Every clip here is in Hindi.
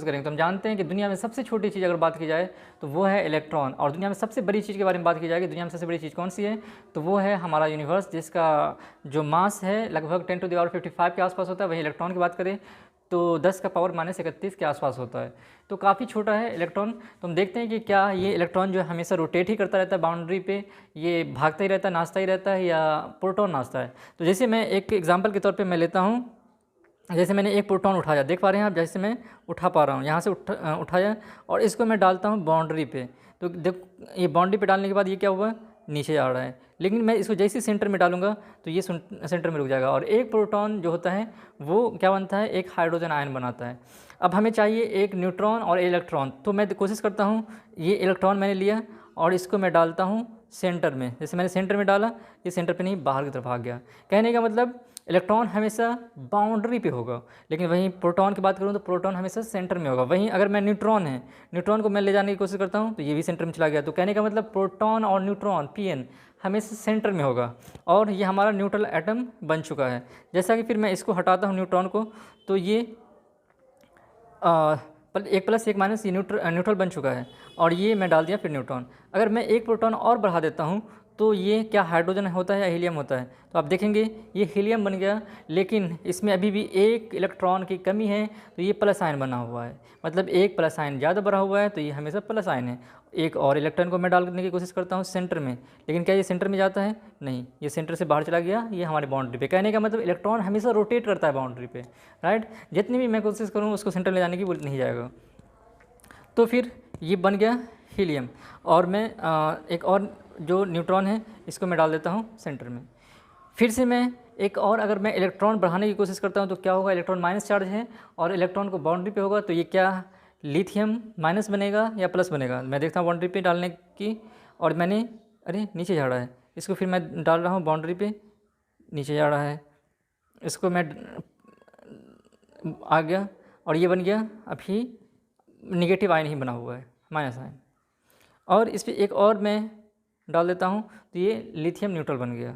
कोशिश करेंगे। तो हम जानते हैं कि दुनिया में सबसे छोटी चीज़ अगर बात की जाए तो वो है इलेक्ट्रॉन, और दुनिया में सबसे बड़ी चीज़ के बारे में बात की जाएगी, दुनिया में सबसे बड़ी चीज़ कौन सी है, तो वो है हमारा यूनिवर्स, जिसका जो मास है लगभग 10⁻55 के आसपास होता है। वही इलेक्ट्रॉन की बात करें तो 10⁻31 के आसपास होता है, तो काफ़ी छोटा है इलेक्ट्रॉन। तो हम देखते हैं कि क्या ये इलेक्ट्रॉन जो है हमेशा रोटेट ही करता रहता है बाउंड्री पे, ये भागता ही रहता है, नाचता ही रहता है, या प्रोटॉन नाचता है। तो जैसे मैं एक एग्जांपल के तौर पे मैं लेता हूँ, जैसे मैंने एक प्रोटॉन उठाया, देख पा रहे हैं आप, जैसे मैं उठा पा रहा हूँ, यहाँ से उठाया और इसको मैं डालता हूँ बाउंड्री पे, तो देख ये बाउंड्री पे डालने के बाद ये क्या हुआ, नीचे आ रहा है। लेकिन मैं इसको जैसे सेंटर में डालूंगा तो ये सेंटर में रुक जाएगा, और एक प्रोटॉन जो होता है वो क्या बनता है, एक हाइड्रोजन आयन बनाता है। अब हमें चाहिए एक न्यूट्रॉन और इलेक्ट्रॉन, तो मैं कोशिश करता हूँ, ये इलेक्ट्रॉन मैंने लिया और इसको मैं डालता हूँ सेंटर में। जैसे मैंने सेंटर में डाला, ये सेंटर पे नहीं बाहर की तरफ भाग गया। कहने का मतलब इलेक्ट्रॉन हमेशा बाउंड्री पे होगा, लेकिन वहीं प्रोटॉन की बात करूँ तो प्रोटॉन हमेशा सेंटर में होगा। वहीं अगर मैं न्यूट्रॉन को मैं ले जाने की कोशिश करता हूँ तो ये भी सेंटर में चला गया। तो कहने का मतलब प्रोटॉन और न्यूट्रॉन Pn हमेशा सेंटर में होगा, और ये हमारा न्यूट्रल एटम बन चुका है। जैसा कि फिर मैं इसको हटाता हूँ न्यूट्रॉन को, तो ये 1+1 ये न्यूट्रल बन चुका है, और ये मैं डाल दिया फिर न्यूट्रॉन। अगर मैं एक प्रोटॉन और बढ़ा देता हूँ तो ये क्या हाइड्रोजन होता है या हीलियम होता है, तो आप देखेंगे ये हीलियम बन गया, लेकिन इसमें अभी भी एक इलेक्ट्रॉन की कमी है, तो ये प्लस आयन बना हुआ है। मतलब एक प्लस आयन ज़्यादा बढ़ा हुआ है, तो ये हमेशा प्लस आयन है। एक और इलेक्ट्रॉन को मैं डालने की कोशिश करता हूँ सेंटर में, लेकिन क्या ये सेंटर में जाता है, नहीं, ये सेंटर से बाहर चला गया, ये हमारे बाउंड्री पे। कहने का मतलब इलेक्ट्रॉन हमेशा रोटेट करता है बाउंड्री पे, राइट। जितनी भी मैं कोशिश करूँ उसको सेंटर ले जाने की, वो नहीं जाएगा। तो फिर ये बन गया हीलियम, और मैं एक और जो न्यूट्रॉन है इसको मैं डाल देता हूँ सेंटर में। फिर से मैं एक और, अगर मैं इलेक्ट्रॉन बढ़ाने की कोशिश करता हूँ तो क्या होगा, इलेक्ट्रॉन माइनस चार्ज है और इलेक्ट्रॉन को बाउंड्री पे होगा, तो ये क्या लिथियम माइनस बनेगा या प्लस बनेगा। मैं देखता हूँ बाउंड्री पे डालने की, और मैंने, अरे नीचे जा रहा है, इसको फिर मैं डाल रहा हूँ बाउंड्री पे, नीचे जा रहा है, इसको मैं आ गया और ये बन गया अभी निगेटिव आयन ही बना हुआ है, माइनस आयन। और इस पर एक और मैं डाल देता हूँ तो ये लिथियम न्यूट्रल बन गया,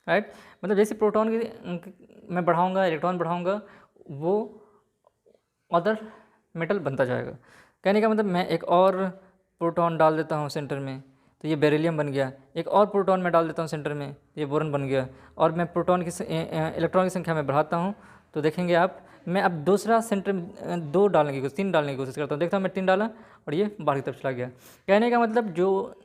राइट। मतलब जैसे प्रोटॉन की मैं बढ़ाऊँगा, इलेक्ट्रॉन बढ़ाऊँगा, वो अदर मेटल बनता जाएगा। कहने का मतलब मैं एक और प्रोटॉन डाल देता हूँ सेंटर में, तो ये बेरिलियम बन गया। एक और प्रोटॉन मैं डाल देता हूँ सेंटर में, तो ये बोरन बन गया। और मैं प्रोटॉन की इलेक्ट्रॉन की संख्या में बढ़ाता हूँ, तो देखेंगे आप, मैं अब दूसरा सेंटर में 3 डालने की कोशिश करता हूँ। देखता हूँ मैं 3 डाला और ये बाहर की तरफ चला गया। कहने का मतलब जो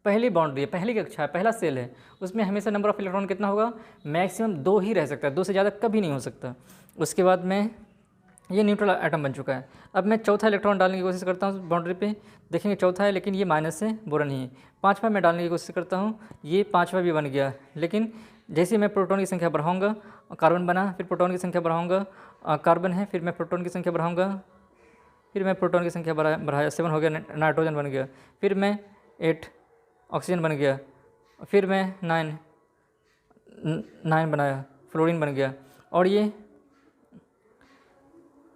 पहली बाउंड्री है, पहली कक्षा है, पहला सेल है, उसमें हमेशा नंबर ऑफ इलेक्ट्रॉन कितना होगा, मैक्सिमम 2 ही रह सकता है, 2 से ज़्यादा कभी नहीं हो सकता। उसके बाद में ये न्यूट्रल एटम बन चुका है। अब मैं चौथा इलेक्ट्रॉन डालने की कोशिश करता हूँ बाउंड्री पे, देखेंगे चौथा है, लेकिन ये माइनस से बोरन ही है। 5वां मैं डालने की कोशिश करता हूँ, ये 5वां भी बन गया। लेकिन जैसे मैं प्रोटॉन की संख्या बढ़ाऊँगा, कार्बन बना, फिर प्रोटॉन की संख्या बढ़ाऊँगा, कार्बन है, फिर मैं प्रोटॉन की संख्या बढ़ाऊँगा, फिर मैं प्रोटॉन की संख्या बढ़ाया, 7 हो गया, नाइट्रोजन बन गया, फिर मैं 8 ऑक्सीजन बन गया, फिर मैं 9 बनाया, फ्लोरीन बन गया। और ये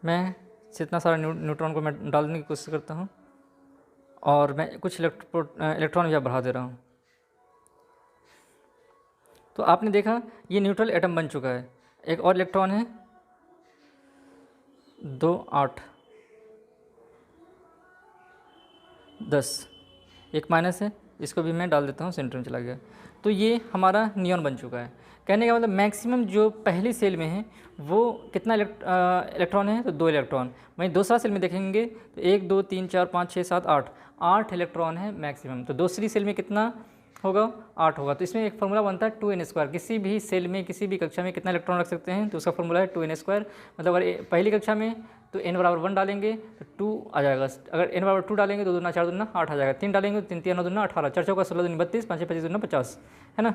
मैं जितना सारा न्यूट्रॉन को मैं डालने की कोशिश करता हूँ, और मैं कुछ इलेक्ट्रॉन भी बढ़ा दे रहा हूँ। तो आपने देखा ये न्यूट्रल एटम बन चुका है। एक और इलेक्ट्रॉन है 2 8 10, एक माइनस है, इसको भी मैं डाल देता हूँ, सेंटर में चला गया। तो ये हमारा नियॉन बन चुका है। कहने का मतलब मैक्सिमम जो पहली सेल में है वो कितना इलेक्ट्रॉन है, तो 2 इलेक्ट्रॉन। वहीं दूसरा सेल में देखेंगे तो 1 2 3 4 5 6 7 8 इलेक्ट्रॉन है मैक्सिमम। तो दूसरी सेल में कितना होगा, 8 होगा। तो इसमें एक फार्मूला बनता है 2n²। किसी भी सेल में, किसी भी कक्षा में कितना इलेक्ट्रॉन रख सकते हैं, तो उसका फार्मूला है 2n²। मतलब अगर पहली कक्षा में तो n = 1 डालेंगे तो 2 आ जाएगा। अगर n = 2 डालेंगे तो 2 दूना 4 दूना 8 आ जाएगा। 3 डालेंगे तो 3 3 9 दूना 18, 4 चौका 16 दूनी 32, 5 5 25 दूना 50, है ना।